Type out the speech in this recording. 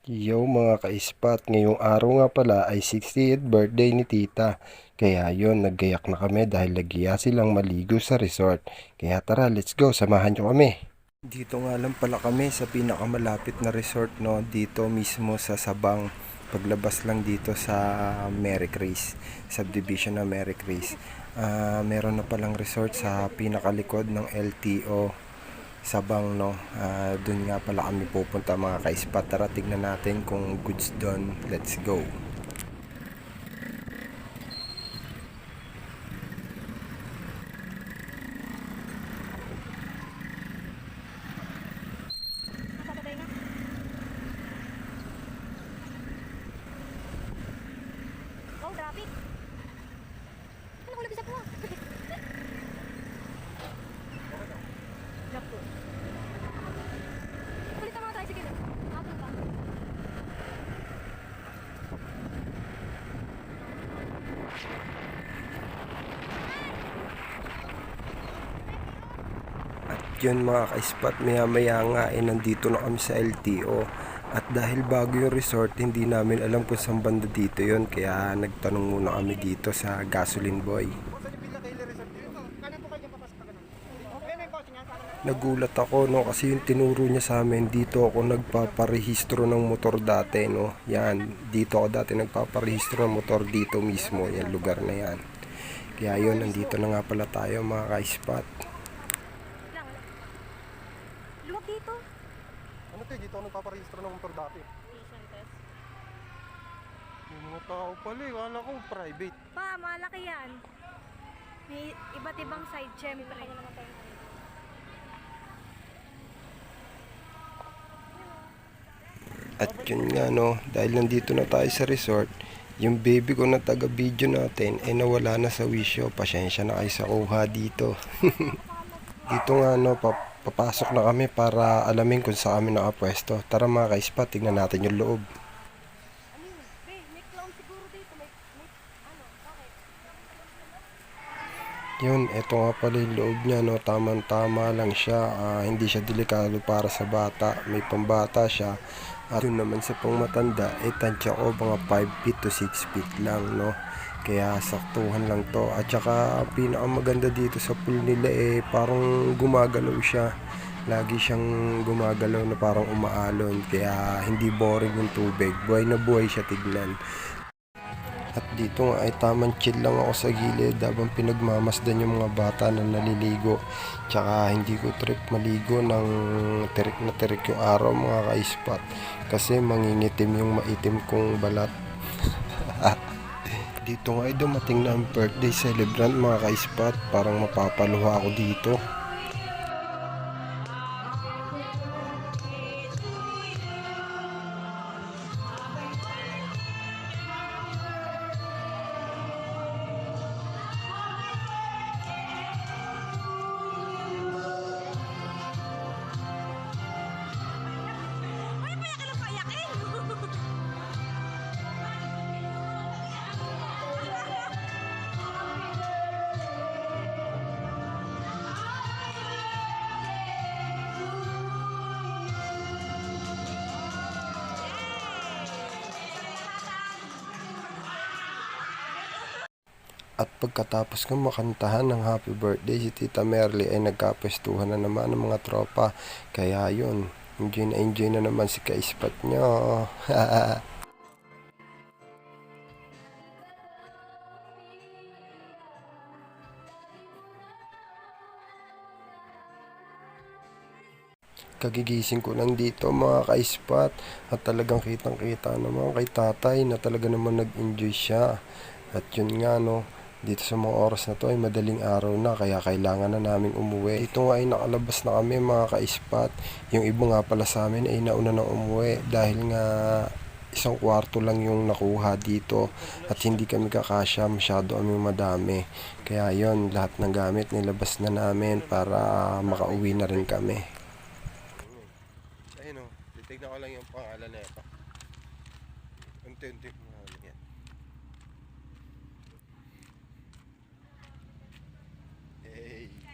Yo mga ka-ispat, ngayong araw nga pala ay 60th birthday ni tita. Kaya yon, naggayak na kami dahil nagiya silang maligo sa resort. Kaya tara, let's go, samahan nyo kami. Dito nga lang pala kami sa pinakamalapit na resort, no, dito mismo sa Sabang. Paglabas lang dito sa Merry Grace, subdivision na Merry Grace. Meron na palang resort sa pinakalikod ng LTO. Sabang, no. Doon nga pala kami pupunta mga ka-ispat. Tara tignan natin kung goods doon. Let's go. Oh, traffic. Ano ko lagi sa buwan? Naku. Kulit ang mga tricycle. Atong ba? At yun mga ka-ispat, maya maya nga nandito na kami sa LTO. At dahil bago yung resort, hindi namin alam kung saan banda dito yun. Kaya nagtanong muna kami dito sa Gasoline Boy. Nagulat ako, no, kasi yung tinuro niya sa amin, dito ako nagpaparehistro ng motor dati, no. Yan, dito ako dati nagpaparehistro ng motor dito mismo, yan lugar na yan. Kaya yun, nandito na nga pala tayo mga ka-ispat. Luwag dito. Ano to, dito ako nagpaparehistro ng motor dati. Vision test. May mga tao pala eh, wala ko private. Pa, malaki yan. May iba't ibang side, syempre. At yun nga, no, dahil nandito na tayo sa resort, yung baby ko na taga-video natin ay nawala na sa wisyo. Pasensya na kayo sa kuha dito. Dito nga, no, papasok na kami para alamin kung saan kami nakapwesto. Tara mga ka-ispat, tignan natin yung loob. May clown siguro dito. May ano, bakit? Yun, eto nga pala yung loob niya, no, tamang-tama lang siya. Hindi siya delikado para sa bata, may pambata siya. At yun naman sa pangmatanda, tansya ko mga 5 feet to 6 feet lang, no. Kaya saktuhan lang to. At saka ang pinakamaganda dito sa pool nila parang gumagalaw siya. Lagi siyang gumagalaw na parang umaalon. Kaya hindi boring yung tubig. Buhay na buhay siya tignan. At dito nga ay tamang chill lang ako sa gilid habang pinagmamasdan yung mga bata na naliligo. Tsaka hindi ko trip maligo ng tirik na tirik yung araw mga ka-ispat. Kasi mangingitim yung maitim kong balat. Dito nga ay dumating na ang birthday celebrant mga ka-ispat. Parang mapapaluha ako dito. At pagkatapos ng makantahan ng happy birthday si Tita Merly ay nagkapwestuhan na naman ng mga tropa. Kaya yun, enjoy na naman si ka-ispat nyo. Kagigising ko lang dito mga ka-ispat at talagang kitang kita naman kay tatay na talaga naman nag-enjoy siya. At yun nga, no, dito sa mga oras na to ay madaling araw na kaya kailangan na namin umuwi. Dito nga ay nakalabas na kami mga ka-ispat. Yung iba nga pala sa amin ay nauna na umuwi dahil nga isang kwarto lang yung nakuha dito at hindi kami kakasya, masyado kami madami. Kaya yon, lahat ng gamit nilabas na namin para makauwi na rin kami. Ayun o, titignan ko lang yung pangalan na ito. Unti-unti mo.